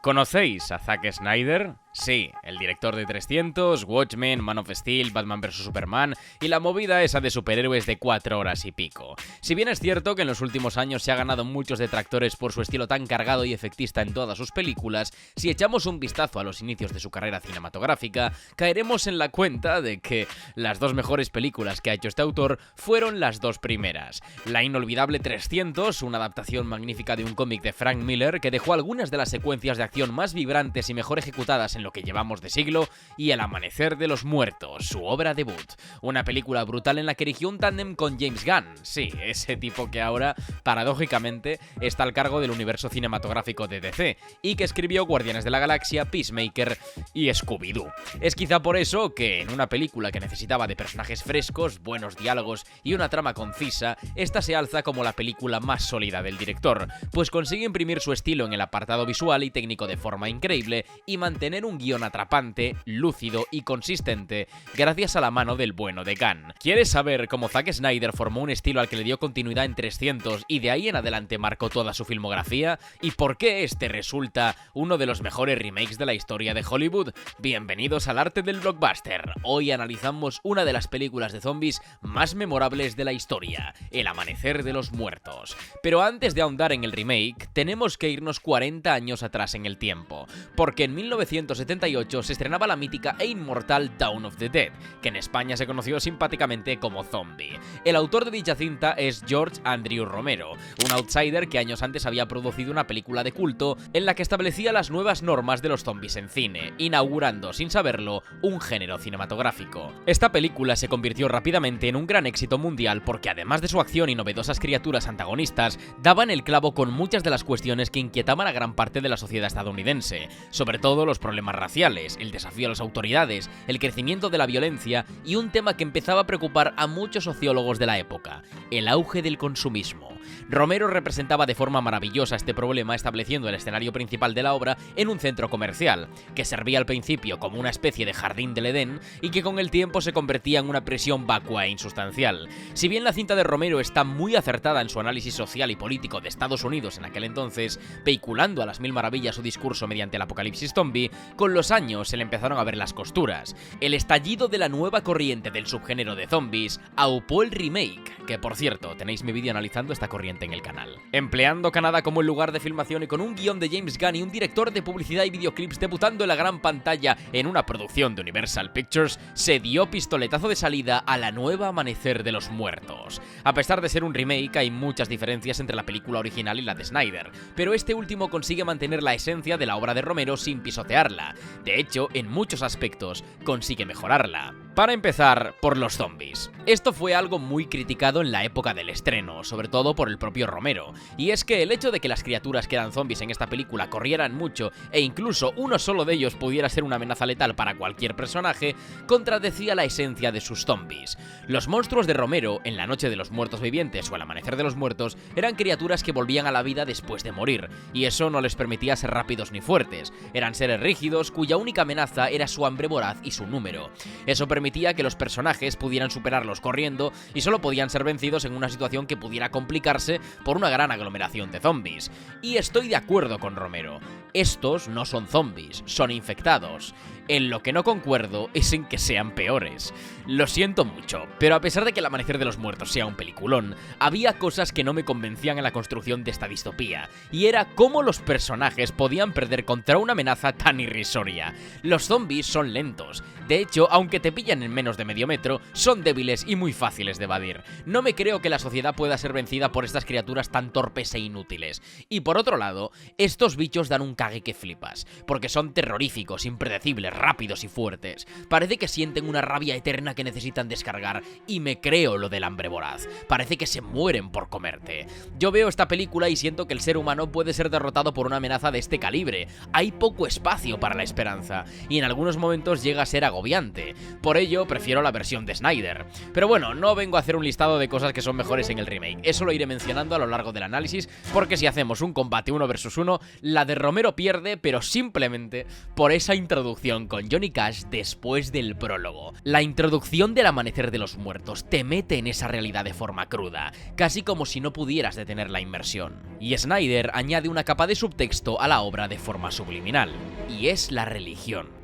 ¿Conocéis a Zack Snyder? Sí, el director de 300, Watchmen, Man of Steel, Batman vs Superman y la movida esa de superhéroes de 4 horas y pico. Si bien es cierto que en los últimos años se ha ganado muchos detractores por su estilo tan cargado y efectista en todas sus películas, si echamos un vistazo a los inicios de su carrera cinematográfica, caeremos en la cuenta de que las dos mejores películas que ha hecho este autor fueron las dos primeras. La inolvidable 300, una adaptación magnífica de un cómic de Frank Miller que dejó algunas de las secuencias de acción más vibrantes y mejor ejecutadas en lo que llevamos de siglo, y El Amanecer de los Muertos, su obra debut. Una película brutal en la que erigió un tándem con James Gunn, sí, ese tipo que ahora, paradójicamente, está al cargo del universo cinematográfico de DC, y que escribió Guardianes de la Galaxia, Peacemaker y Scooby-Doo. Es quizá por eso que en una película que necesitaba de personajes frescos, buenos diálogos y una trama concisa, esta se alza como la película más sólida del director, pues consigue imprimir su estilo en el apartado visual y técnico de forma increíble y mantener un guión atrapante, lúcido y consistente gracias a la mano del bueno de Gunn. ¿Quieres saber cómo Zack Snyder formó un estilo al que le dio continuidad en 300 y de ahí en adelante marcó toda su filmografía? ¿Y por qué este resulta uno de los mejores remakes de la historia de Hollywood? Bienvenidos al arte del blockbuster. Hoy analizamos una de las películas de zombies más memorables de la historia, El Amanecer de los Muertos. Pero antes de ahondar en el remake, tenemos que irnos 40 años atrás en el tiempo, porque en 1978 se estrenaba la mítica e inmortal Dawn of the Dead, que en España se conoció simpáticamente como Zombie. El autor de dicha cinta es George Andrew Romero, un outsider que años antes había producido una película de culto en la que establecía las nuevas normas de los zombies en cine, inaugurando, sin saberlo, un género cinematográfico. Esta película se convirtió rápidamente en un gran éxito mundial porque, además de su acción y novedosas criaturas antagonistas, daban el clavo con muchas de las cuestiones que inquietaban a gran parte de la sociedad estadounidense, sobre todo los problemas raciales, el desafío a las autoridades, el crecimiento de la violencia y un tema que empezaba a preocupar a muchos sociólogos de la época: el auge del consumismo. Romero representaba de forma maravillosa este problema estableciendo el escenario principal de la obra en un centro comercial, que servía al principio como una especie de jardín del Edén y que con el tiempo se convertía en una prisión vacua e insustancial. Si bien la cinta de Romero está muy acertada en su análisis social y político de Estados Unidos en aquel entonces, vehiculando a las mil maravillas su discurso mediante el apocalipsis zombie, con los años se le empezaron a ver las costuras. El estallido de la nueva corriente del subgénero de zombies aupó el remake, que por cierto, tenéis mi vídeo analizando esta corriente en el canal. Empleando Canadá como el lugar de filmación y con un guión de James Gunn y un director de publicidad y videoclips debutando en la gran pantalla en una producción de Universal Pictures, se dio pistoletazo de salida a la nueva Amanecer de los Muertos. A pesar de ser un remake, hay muchas diferencias entre la película original y la de Snyder, pero este último consigue mantener la esencia de la obra de Romero sin pisotearla. De hecho, en muchos aspectos, consigue mejorarla. Para empezar, por los zombies. Esto fue algo muy criticado en la época del estreno, sobre todo por el propio Romero, y es que el hecho de que las criaturas que eran zombies en esta película corrieran mucho e incluso uno solo de ellos pudiera ser una amenaza letal para cualquier personaje, contradecía la esencia de sus zombies. Los monstruos de Romero, en La Noche de los Muertos Vivientes o El Amanecer de los Muertos, eran criaturas que volvían a la vida después de morir, y eso no les permitía ser rápidos ni fuertes. Eran seres rígidos cuya única amenaza era su hambre voraz y su número. Eso permitía que los personajes pudieran superarlos corriendo y solo podían ser vencidos en una situación que pudiera complicarse por una gran aglomeración de zombies. Y estoy de acuerdo con Romero. Estos no son zombies, son infectados. En lo que no concuerdo es en que sean peores. Lo siento mucho, pero a pesar de que El Amanecer de los Muertos sea un peliculón, había cosas que no me convencían en la construcción de esta distopía, y era cómo los personajes podían perder contra una amenaza tan irrisoria. Los zombies son lentos. De hecho, aunque te pillan en menos de medio metro, son débiles y muy fáciles de evadir. No me creo que la sociedad pueda ser vencida por estas criaturas tan torpes e inútiles. Y por otro lado, estos bichos dan un cague que flipas, porque son terroríficos, impredecibles, rápidos y fuertes. Parece que sienten una rabia eterna que necesitan descargar, y me creo lo del hambre voraz. Parece que se mueren por comerte. Yo veo esta película y siento que el ser humano puede ser derrotado por una amenaza de este calibre. Hay poco espacio para la esperanza, y en algunos momentos llega a ser agobiante. Por ello, prefiero la versión de Snyder. Pero bueno, no vengo a hacer un listado de cosas que son mejores en el remake. Eso lo iré mencionando a lo largo del análisis, porque si hacemos un combate 1 versus 1, la de Romero pierde, pero simplemente por esa introducción con Johnny Cash después del prólogo. La introducción del Amanecer de los Muertos te mete en esa realidad de forma cruda, casi como si no pudieras detener la inmersión. Y Snyder añade una capa de subtexto a la obra de forma subliminal, y es la religión.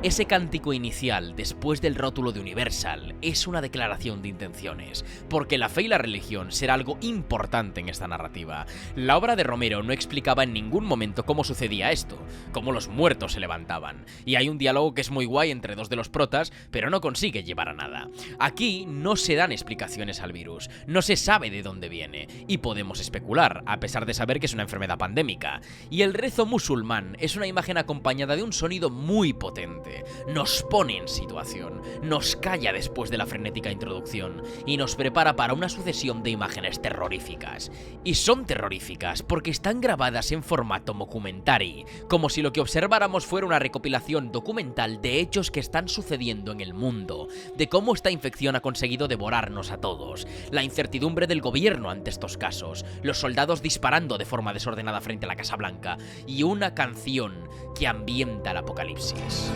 Ese cántico inicial, después del rótulo de Universal, es una declaración de intenciones, porque la fe y la religión será algo importante en esta narrativa. La obra de Romero no explicaba en ningún momento cómo sucedía esto, cómo los muertos se levantaban, y hay un diálogo que es muy guay entre dos de los protas, pero no consigue llevar a nada. Aquí no se dan explicaciones al virus, no se sabe de dónde viene, y podemos especular, a pesar de saber que es una enfermedad pandémica. Y el rezo musulmán es una imagen acompañada de un sonido muy potente. Nos pone en situación, nos calla después de la frenética introducción y nos prepara para una sucesión de imágenes terroríficas. Y son terroríficas porque están grabadas en formato mockumentary, como si lo que observáramos fuera una recopilación documental de hechos que están sucediendo en el mundo, de cómo esta infección ha conseguido devorarnos a todos, la incertidumbre del gobierno ante estos casos, los soldados disparando de forma desordenada frente a la Casa Blanca y una canción que ambienta el apocalipsis.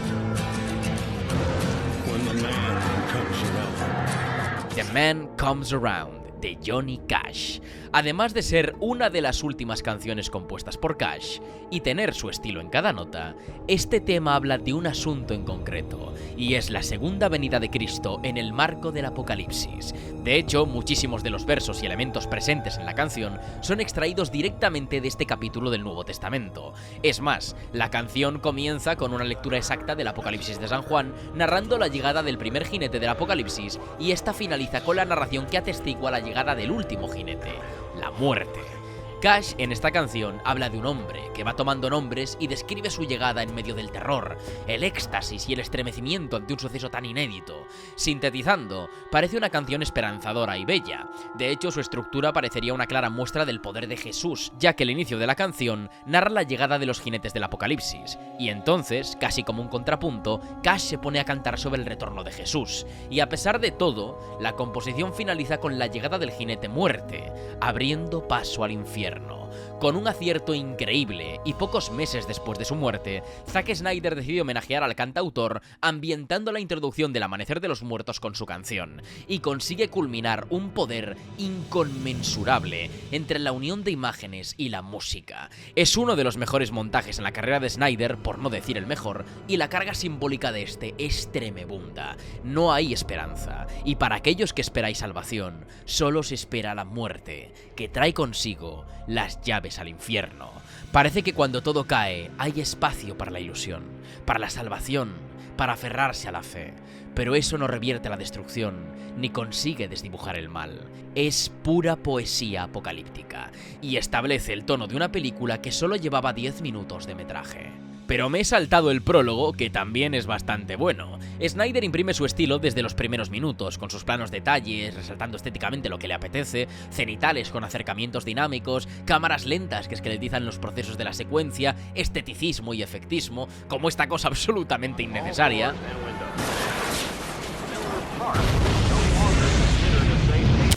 The Man Comes Around, de Johnny Cash. Además de ser una de las últimas canciones compuestas por Cash y tener su estilo en cada nota, este tema habla de un asunto en concreto, y es la segunda venida de Cristo en el marco del apocalipsis. De hecho, muchísimos de los versos y elementos presentes en la canción son extraídos directamente de este capítulo del Nuevo Testamento. Es más, la canción comienza con una lectura exacta del Apocalipsis de San Juan, narrando la llegada del primer jinete del Apocalipsis, y esta finaliza con la narración que atestigua la llegada del último jinete, la muerte. Cash en esta canción habla de un hombre que va tomando nombres y describe su llegada en medio del terror, el éxtasis y el estremecimiento ante un suceso tan inédito. Sintetizando, parece una canción esperanzadora y bella. De hecho, su estructura parecería una clara muestra del poder de Jesús, ya que el inicio de la canción narra la llegada de los jinetes del Apocalipsis, y entonces, casi como un contrapunto, Cash se pone a cantar sobre el retorno de Jesús. Y a pesar de todo, la composición finaliza con la llegada del jinete muerte, abriendo paso al infierno. Con un acierto increíble, y pocos meses después de su muerte, Zack Snyder decide homenajear al cantautor ambientando la introducción del Amanecer de los Muertos con su canción, y consigue culminar un poder inconmensurable entre la unión de imágenes y la música. Es uno de los mejores montajes en la carrera de Snyder, por no decir el mejor, y la carga simbólica de este es tremebunda. No hay esperanza, y para aquellos que esperáis salvación, solo se espera la muerte, que trae consigo las llaves al infierno. Parece que cuando todo cae, hay espacio para la ilusión, para la salvación, para aferrarse a la fe. Pero eso no revierte la destrucción, ni consigue desdibujar el mal. Es pura poesía apocalíptica, y establece el tono de una película que solo llevaba 10 minutos de metraje. Pero me he saltado el prólogo, que también es bastante bueno. Snyder imprime su estilo desde los primeros minutos, con sus planos detalles, resaltando estéticamente lo que le apetece, cenitales con acercamientos dinámicos, cámaras lentas que esqueletizan los procesos de la secuencia, esteticismo y efectismo, como esta cosa absolutamente innecesaria.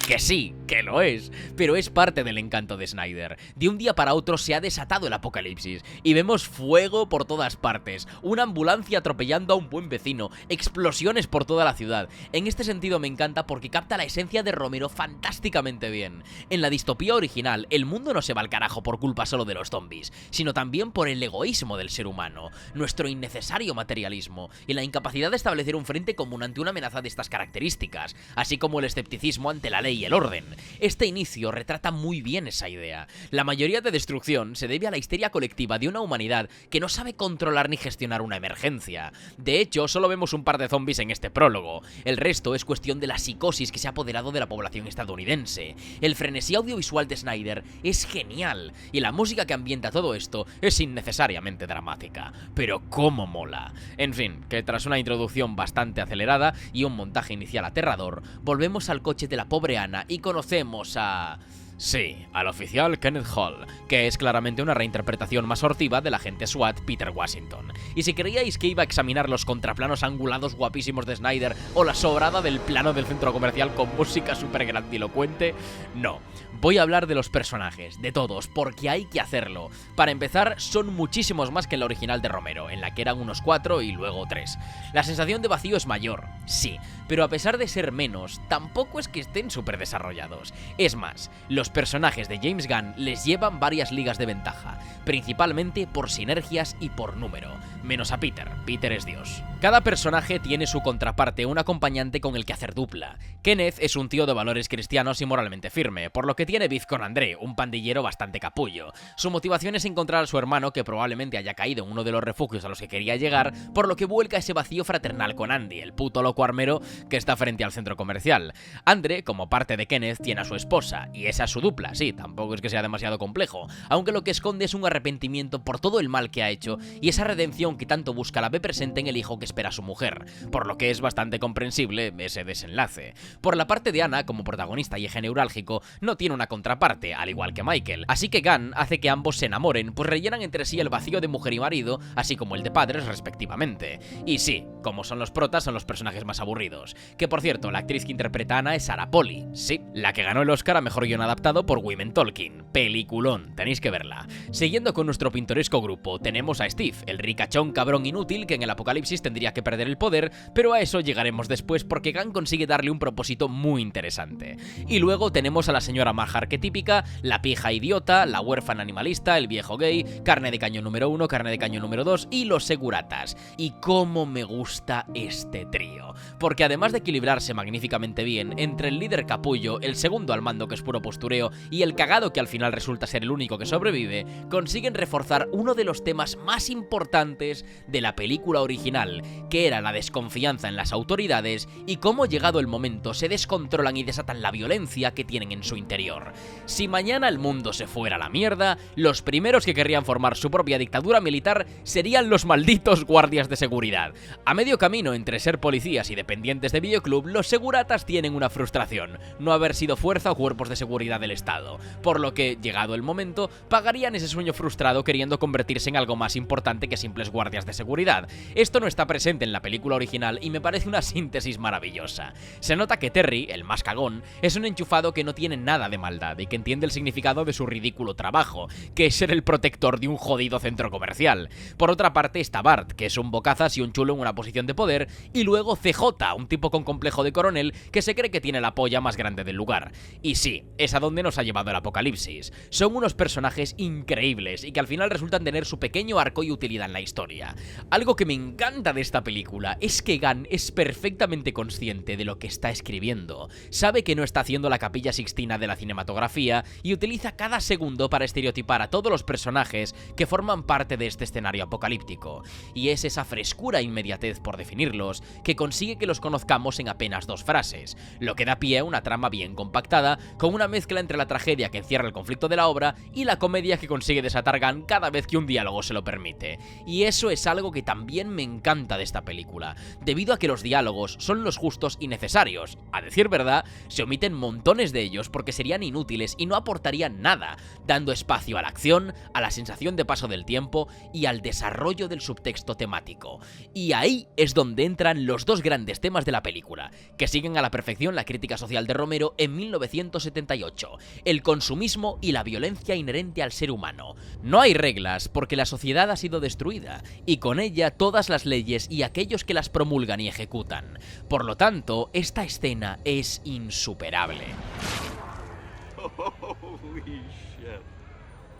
Que sí, que lo es, pero es parte del encanto de Snyder. De un día para otro se ha desatado el apocalipsis y vemos fuego por todas partes, una ambulancia atropellando a un buen vecino, explosiones por toda la ciudad. En este sentido me encanta porque capta la esencia de Romero fantásticamente bien. En la distopía original, el mundo no se va al carajo por culpa solo de los zombies, sino también por el egoísmo del ser humano, nuestro innecesario materialismo y la incapacidad de establecer un frente común ante una amenaza de estas características, así como el escepticismo ante la ley y el orden. Este inicio retrata muy bien esa idea. La mayoría de destrucción se debe a la histeria colectiva de una humanidad que no sabe controlar ni gestionar una emergencia. De hecho, solo vemos un par de zombies en este prólogo. El resto es cuestión de la psicosis que se ha apoderado de la población estadounidense. El frenesí audiovisual de Snyder es genial, y la música que ambienta todo esto es innecesariamente dramática. Pero cómo mola. En fin, que tras una introducción bastante acelerada y un montaje inicial aterrador, volvemos al coche de la pobre Anna y conocemos a... Sí, al oficial Kenneth Hall, que es claramente una reinterpretación más hortiva del agente SWAT Peter Washington. Y si creíais que iba a examinar los contraplanos angulados guapísimos de Snyder o la sobrada del plano del centro comercial con música súper grandilocuente, no. Voy a hablar de los personajes, de todos, porque hay que hacerlo. Para empezar, son muchísimos más que en la original de Romero, en la que eran unos 4 y luego 3. La sensación de vacío es mayor, sí, pero a pesar de ser menos, tampoco es que estén súper desarrollados. Es más, los personajes de James Gunn les llevan varias ligas de ventaja, principalmente por sinergias y por número, menos a Peter. Peter es Dios. Cada personaje tiene su contraparte, un acompañante con el que hacer dupla. Kenneth es un tío de valores cristianos y moralmente firme, por lo que tiene beef con André, un pandillero bastante capullo. Su motivación es encontrar a su hermano, que probablemente haya caído en uno de los refugios a los que quería llegar, por lo que vuelca ese vacío fraternal con Andy, el puto loco armero que está frente al centro comercial. André, como parte de Kenneth, tiene a su esposa, y esa es su dupla, sí, tampoco es que sea demasiado complejo, aunque lo que esconde es un arrepentimiento por todo el mal que ha hecho, y esa redención que tanto busca la ve presente en el hijo que espera a su mujer, por lo que es bastante comprensible ese desenlace. Por la parte de Anna, como protagonista y eje neurálgico, no tiene una contraparte, al igual que Michael, así que Gunn hace que ambos se enamoren, pues rellenan entre sí el vacío de mujer y marido, así como el de padres respectivamente. Y sí, como son los protas, son los personajes más aburridos. Que por cierto, la actriz que interpreta a Anna es Sarah Polley, sí, la que ganó el Oscar a Mejor Guión Adaptado por Women Talking. Peliculón, tenéis que verla. Siguiendo con nuestro pintoresco grupo, tenemos a Steve, el ricachón cabrón inútil que en el apocalipsis tendría que perder el poder, pero a eso llegaremos después porque Gunn consigue darle un propósito muy interesante. Y luego tenemos a la señora Marja arquetípica, la pija idiota, la huérfana animalista, el viejo gay, carne de cañón número 1, carne de cañón número 2 y los seguratas. Y cómo me gusta este trío, porque además de equilibrarse magníficamente bien entre el líder capullo, el segundo al mando que es puro postureo y el cagado que al final resulta ser el único que sobrevive, consiguen reforzar uno de los temas más importantes de la película original, que era la desconfianza en las autoridades y cómo llegado el momento se descontrolan y desatan la violencia que tienen en su interior. Si mañana el mundo se fuera a la mierda, los primeros que querrían formar su propia dictadura militar serían los malditos guardias de seguridad. A medio camino entre ser policías y dependientes de videoclub, los seguratas tienen una frustración: no haber sido fuerza o cuerpos de seguridad del Estado, por lo que, llegado el momento, pagarían ese sueño frustrado queriendo convertirse en algo más importante que simples guardias de seguridad. Esto no está presente en la película original y me parece una síntesis maravillosa. Se nota que Terry, el más cagón, es un enchufado que no tiene nada de maldad y que entiende el significado de su ridículo trabajo, que es ser el protector de un jodido centro comercial. Por otra parte está Bart, que es un bocazas y un chulo en una posición de poder, y luego CJ, un tipo con complejo de coronel que se cree que tiene la polla más grande del lugar. Y sí, es a donde nos ha llevado el apocalipsis. Son unos personajes increíbles y que al final resultan tener su pequeño arco y utilidad en la historia. Algo que me encanta de esta película es que Gunn es perfectamente consciente de lo que está escribiendo. Sabe que no está haciendo la Capilla Sixtina de la cinematografía y utiliza cada segundo para estereotipar a todos los personajes que forman parte de este escenario apocalíptico. Y es esa frescura e inmediatez, por definirlos, que consigue que los conozcamos en apenas 2 frases, lo que da pie a una trama bien compactada, con una mezcla entre la tragedia que encierra el conflicto de la obra y la comedia que consigue desatar Gunn cada vez que un diálogo se lo permite. Y eso es algo que también me encanta de esta película, debido a que los diálogos son los justos y necesarios. A decir verdad, se omiten montones de ellos porque serían inútiles y no aportarían nada, dando espacio a la acción, a la sensación de paso del tiempo y al desarrollo del subtexto temático. Y ahí es donde entran los dos grandes temas de la película, que siguen a la perfección la crítica social de Romero en 1978, el consumismo y la violencia inherente al ser humano. No hay reglas porque la sociedad ha sido destruida, y con ella todas las leyes y aquellos que las promulgan y ejecutan. Por lo tanto, esta escena es insuperable.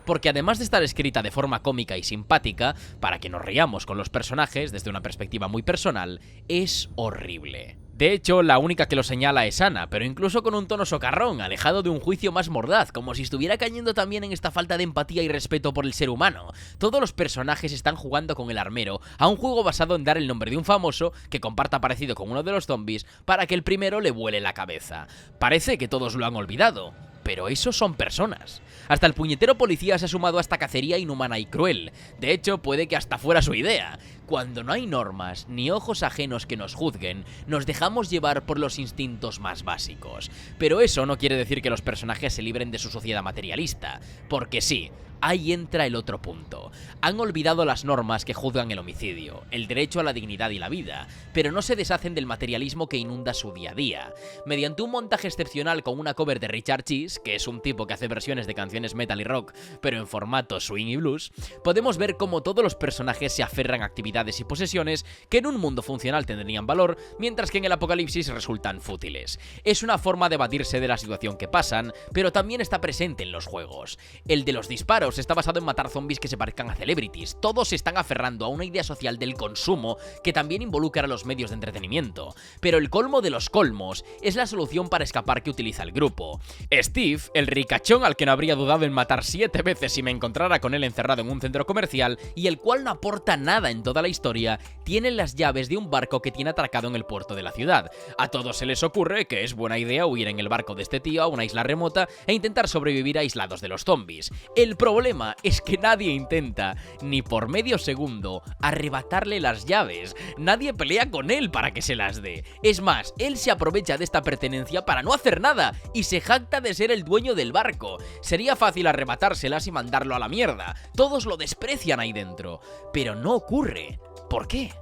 Porque además de estar escrita de forma cómica y simpática, para que nos riamos con los personajes desde una perspectiva muy personal, es horrible. De hecho, la única que lo señala es Anna, pero incluso con un tono socarrón, alejado de un juicio más mordaz, como si estuviera cayendo también en esta falta de empatía y respeto por el ser humano. Todos los personajes están jugando con el armero, a un juego basado en dar el nombre de un famoso que comparta parecido con uno de los zombies para que el primero le vuele la cabeza. Parece que todos lo han olvidado, pero esos son personas. Hasta el puñetero policía se ha sumado a esta cacería inhumana y cruel. De hecho, puede que hasta fuera su idea. Cuando no hay normas ni ojos ajenos que nos juzguen, nos dejamos llevar por los instintos más básicos. Pero eso no quiere decir que los personajes se libren de su sociedad materialista, porque sí, ahí entra el otro punto. Han olvidado las normas que juzgan el homicidio, el derecho a la dignidad y la vida, pero no se deshacen del materialismo que inunda su día a día. Mediante un montaje excepcional con una cover de Richard Cheese, que es un tipo que hace versiones de canciones metal y rock, pero en formato swing y blues, podemos ver cómo todos los personajes se aferran a actividades y posesiones que en un mundo funcional tendrían valor, mientras que en el apocalipsis resultan fútiles. Es una forma de evadirse de la situación que pasan, pero también está presente en los juegos. El de los disparos está basado en matar zombies que se parezcan a celebrities. Todos se están aferrando a una idea social del consumo que también involucra a los medios de entretenimiento. Pero el colmo de los colmos es la solución para escapar que utiliza el grupo. Steve, el ricachón al que no habría dudado en matar 7 veces si me encontrara con él encerrado en un centro comercial y el cual no aporta nada en toda la historia, tiene las llaves de un barco que tiene atracado en el puerto de la ciudad. A todos se les ocurre que es buena idea huir en el barco de este tío a una isla remota e intentar sobrevivir aislados de los zombies. El problema es que nadie intenta, ni por medio segundo, arrebatarle las llaves. Nadie pelea con él para que se las dé. Es más, él se aprovecha de esta pertenencia para no hacer nada y se jacta de ser el dueño del barco. Sería fácil arrebatárselas y mandarlo a la mierda. Todos lo desprecian ahí dentro. Pero no ocurre. ¿Por qué?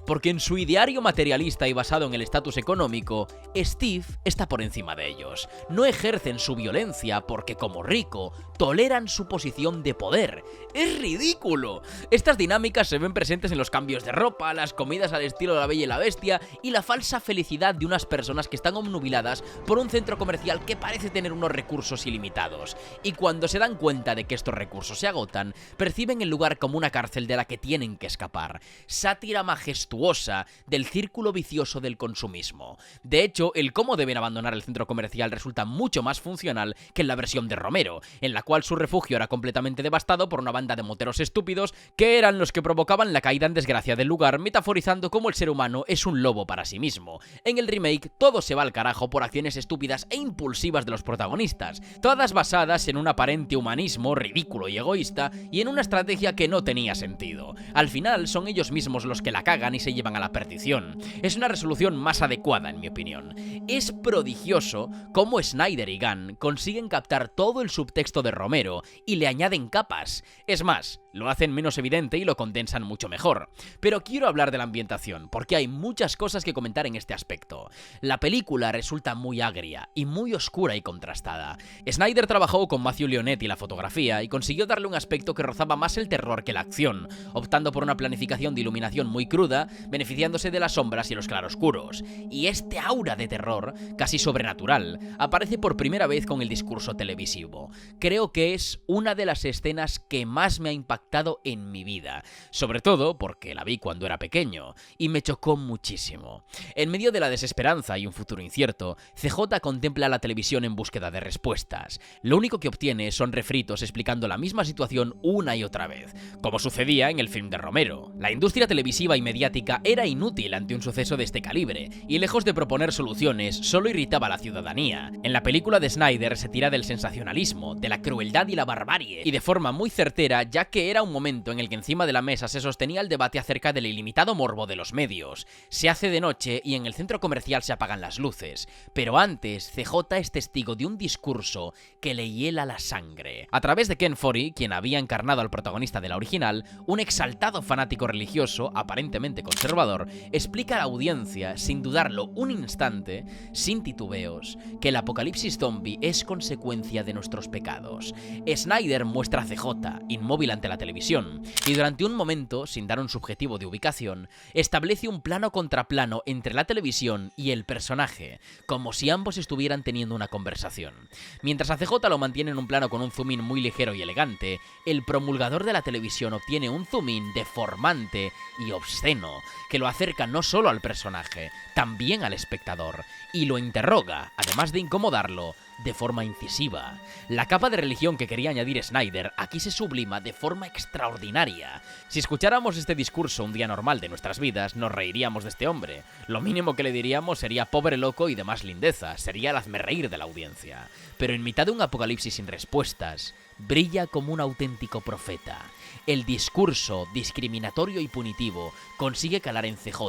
Porque en su ideario materialista y basado en el estatus económico, Steve está por encima de ellos. No ejercen su violencia porque, como rico, toleran su posición de poder. ¡Es ridículo! Estas dinámicas se ven presentes en los cambios de ropa, las comidas al estilo de La Bella y la Bestia y la falsa felicidad de unas personas que están obnubiladas por un centro comercial que parece tener unos recursos ilimitados. Y cuando se dan cuenta de que estos recursos se agotan, perciben el lugar como una cárcel de la que tienen que escapar. Sátira majestuosa del círculo vicioso del consumismo. De hecho, el cómo deben abandonar el centro comercial resulta mucho más funcional que en la versión de Romero, en la cual su refugio era completamente devastado por una banda de moteros estúpidos que eran los que provocaban la caída en desgracia del lugar, metaforizando cómo el ser humano es un lobo para sí mismo. En el remake, todo se va al carajo por acciones estúpidas e impulsivas de los protagonistas, todas basadas en un aparente humanismo ridículo y egoísta y en una estrategia que no tenía sentido. Al final, son ellos mismos los que la cagan y se llevan a la perdición. Es una resolución más adecuada, en mi opinión. Es prodigioso cómo Snyder y Gunn consiguen captar todo el subtexto de Romero y le añaden capas. Es más, lo hacen menos evidente y lo condensan mucho mejor. Pero quiero hablar de la ambientación, porque hay muchas cosas que comentar en este aspecto. La película resulta muy agria y muy oscura y contrastada. Snyder trabajó con Matthew Leonetti la fotografía y consiguió darle un aspecto que rozaba más el terror que la acción, optando por una planificación de iluminación muy cruda, beneficiándose de las sombras y los claroscuros. Y este aura de terror, casi sobrenatural, aparece por primera vez con el discurso televisivo. Creo que es una de las escenas que más me ha impactado en mi vida, sobre todo porque la vi cuando era pequeño, y me chocó muchísimo. En medio de la desesperanza y un futuro incierto, CJ contempla la televisión en búsqueda de respuestas. Lo único que obtiene son refritos explicando la misma situación una y otra vez, como sucedía en el film de Romero. La industria televisiva y mediática era inútil ante un suceso de este calibre, y lejos de proponer soluciones, solo irritaba a la ciudadanía. En la película de Snyder se tira del sensacionalismo, de la crueldad y la barbarie, y de forma muy certera, ya que era un momento en el que encima de la mesa se sostenía el debate acerca del ilimitado morbo de los medios. Se hace de noche y en el centro comercial se apagan las luces, pero antes CJ es testigo de un discurso que le hiela la sangre. A través de Ken Foree, quien había encarnado al protagonista de la original, un exaltado fanático religioso, aparentemente conservador, explica a la audiencia, sin dudarlo un instante, sin titubeos, que el apocalipsis zombie es consecuencia de nuestros pecados. Snyder muestra a CJ, inmóvil ante la televisión, y durante un momento, sin dar un subjetivo de ubicación, establece un plano contra plano entre la televisión y el personaje, como si ambos estuvieran teniendo una conversación. Mientras a CJ lo mantiene en un plano con un zoom in muy ligero y elegante, el promulgador de la televisión obtiene un zoom in deformante y obsceno, que lo acerca no solo al personaje, también al espectador, y lo interroga, además de incomodarlo, de forma incisiva. La capa de religión que quería añadir Snyder aquí se sublima de forma extraordinaria. Si escucháramos este discurso un día normal de nuestras vidas, nos reiríamos de este hombre. Lo mínimo que le diríamos sería pobre loco y demás lindeza, sería el hazmerreír de la audiencia. Pero en mitad de un apocalipsis sin respuestas, brilla como un auténtico profeta. El discurso discriminatorio y punitivo consigue calar en CJ,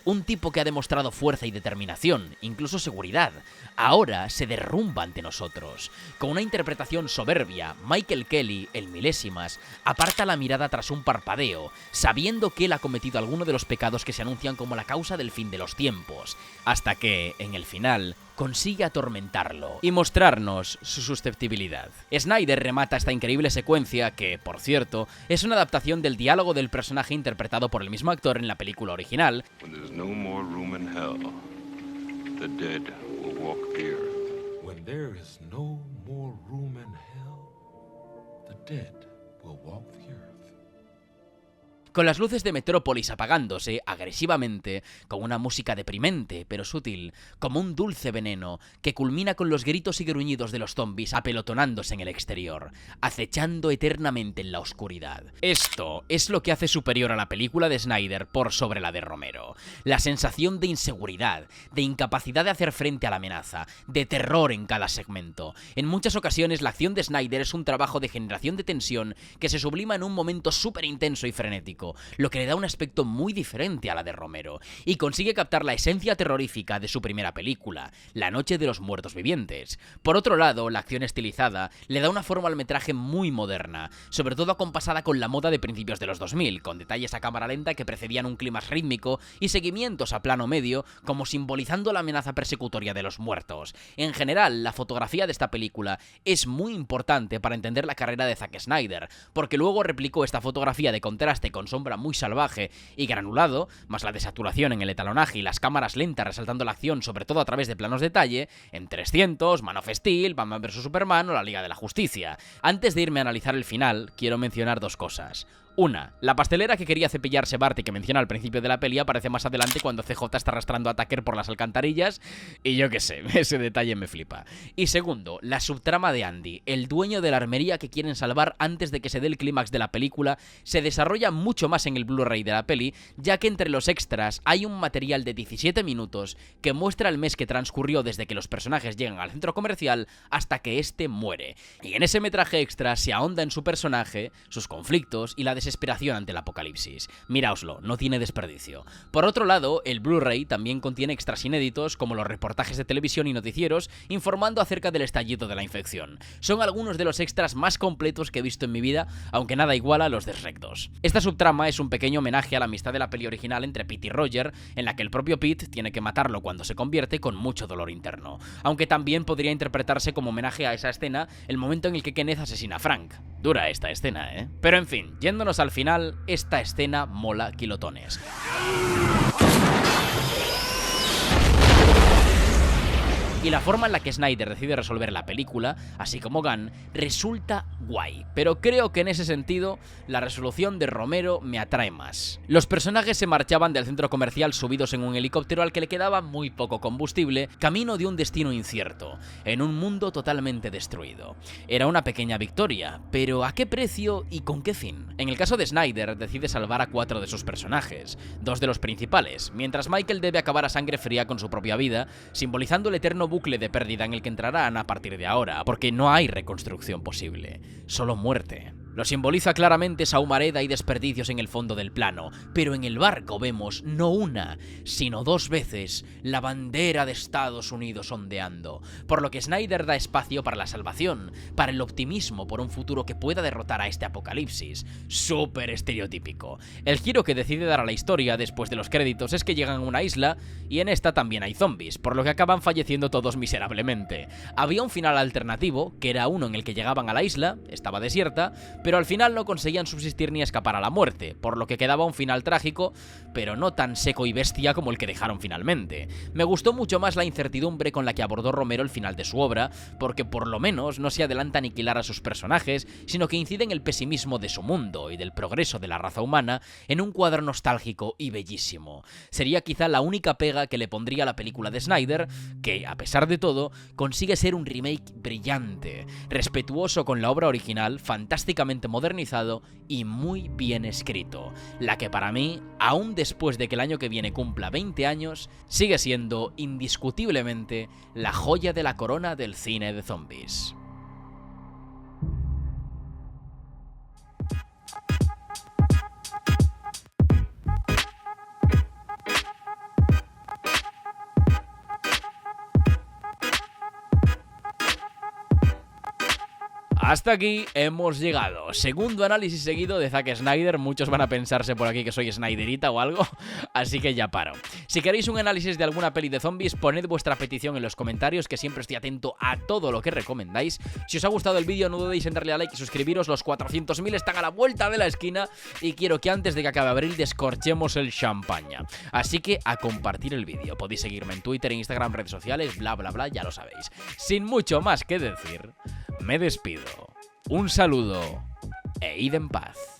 un tipo que ha demostrado fuerza y determinación, incluso seguridad. Ahora se derrumba ante nosotros. Con una interpretación soberbia, Michael Kelly, el milésimas, aparta la mirada tras un parpadeo, sabiendo que él ha cometido alguno de los pecados que se anuncian como la causa del fin de los tiempos, hasta que, en el final, consigue atormentarlo y mostrarnos su susceptibilidad. Snyder remata esta increíble secuencia que, por cierto, es una adaptación del diálogo del personaje interpretado por el mismo actor en la película original. When there's no more room in hell, the dead will walk the earth. When there is no more room in hell, the dead will walk the earth. Con las luces de Metrópolis apagándose agresivamente, con una música deprimente pero sutil, como un dulce veneno que culmina con los gritos y gruñidos de los zombies apelotonándose en el exterior, acechando eternamente en la oscuridad. Esto es lo que hace superior a la película de Snyder por sobre la de Romero. La sensación de inseguridad, de incapacidad de hacer frente a la amenaza, de terror en cada segmento. En muchas ocasiones la acción de Snyder es un trabajo de generación de tensión que se sublima en un momento súper intenso y frenético, lo que le da un aspecto muy diferente a la de Romero, y consigue captar la esencia terrorífica de su primera película, La Noche de los Muertos Vivientes. Por otro lado, la acción estilizada le da una forma al metraje muy moderna, sobre todo acompasada con la moda de principios de los 2000, con detalles a cámara lenta que precedían un clímax rítmico y seguimientos a plano medio, como simbolizando la amenaza persecutoria de los muertos. En general, la fotografía de esta película es muy importante para entender la carrera de Zack Snyder, porque luego replicó esta fotografía de contraste con sombra muy salvaje y granulado, más la desaturación en el etalonaje y las cámaras lentas resaltando la acción sobre todo a través de planos detalle, en 300, Man of Steel, Batman vs Superman o la Liga de la Justicia. Antes de irme a analizar el final, quiero mencionar dos cosas. Una, la pastelera que quería cepillarse Bart y que menciona al principio de la peli aparece más adelante cuando CJ está arrastrando a Tucker por las alcantarillas y yo qué sé, ese detalle me flipa. Y segundo, la subtrama de Andy, el dueño de la armería que quieren salvar antes de que se dé el clímax de la película, se desarrolla mucho más en el Blu-ray de la peli, ya que entre los extras hay un material de 17 minutos que muestra el mes que transcurrió desde que los personajes llegan al centro comercial hasta que este muere. Y en ese metraje extra se ahonda en su personaje, sus conflictos y la desesperación ante el apocalipsis. Miraoslo, no tiene desperdicio. Por otro lado, el Blu-ray también contiene extras inéditos como los reportajes de televisión y noticieros informando acerca del estallido de la infección. Son algunos de los extras más completos que he visto en mi vida, aunque nada iguala a los de Shrek 2. Esta subtrama es un pequeño homenaje a la amistad de la peli original entre Pete y Roger, en la que el propio Pete tiene que matarlo cuando se convierte con mucho dolor interno. Aunque también podría interpretarse como homenaje a esa escena, el momento en el que Kenneth asesina a Frank. Dura esta escena, ¿eh? Pero en fin, yéndonos al final, esta escena mola kilotones. Y la forma en la que Snyder decide resolver la película, así como Gunn, resulta guay. Pero creo que en ese sentido, la resolución de Romero me atrae más. Los personajes se marchaban del centro comercial subidos en un helicóptero al que le quedaba muy poco combustible, camino de un destino incierto, en un mundo totalmente destruido. Era una pequeña victoria, pero ¿a qué precio y con qué fin? En el caso de Snyder, decide salvar a 4 de sus personajes, 2 de los principales, mientras Michael debe acabar a sangre fría con su propia vida, simbolizando el eterno bucle de pérdida en el que entrarán a partir de ahora, porque no hay reconstrucción posible, solo muerte. Lo simboliza claramente esa humareda y desperdicios en el fondo del plano, pero en el barco vemos no una, sino 2 veces la bandera de Estados Unidos ondeando, por lo que Snyder da espacio para la salvación, para el optimismo por un futuro que pueda derrotar a este apocalipsis. Súper estereotípico. El giro que decide dar a la historia después de los créditos es que llegan a una isla y en esta también hay zombies, por lo que acaban falleciendo todos miserablemente. Había un final alternativo, que era uno en el que llegaban a la isla, estaba desierta, pero al final no conseguían subsistir ni escapar a la muerte, por lo que quedaba un final trágico, pero no tan seco y bestia como el que dejaron finalmente. Me gustó mucho más la incertidumbre con la que abordó Romero el final de su obra, porque por lo menos no se adelanta a aniquilar a sus personajes, sino que incide en el pesimismo de su mundo y del progreso de la raza humana en un cuadro nostálgico y bellísimo. Sería quizá la única pega que le pondría a la película de Snyder, que, a pesar de todo, consigue ser un remake brillante, respetuoso con la obra original, fantásticamente modernizado y muy bien escrito, la que para mí, aún después de que el año que viene cumpla 20 años, sigue siendo indiscutiblemente la joya de la corona del cine de zombies. Hasta aquí hemos llegado. Segundo análisis seguido de Zack Snyder. Muchos van a pensarse por aquí que soy Snyderita o algo, así que ya paro. Si queréis un análisis de alguna peli de zombies, poned vuestra petición en los comentarios, que siempre estoy atento a todo lo que recomendáis. Si os ha gustado el vídeo, no dudéis en darle a like y suscribiros. Los 400.000 están a la vuelta de la esquina y quiero que antes de que acabe abril descorchemos el champaña. Así que a compartir el vídeo. Podéis seguirme en Twitter, Instagram, redes sociales, bla bla bla, ya lo sabéis. Sin mucho más que decir, me despido. Un saludo e id en paz.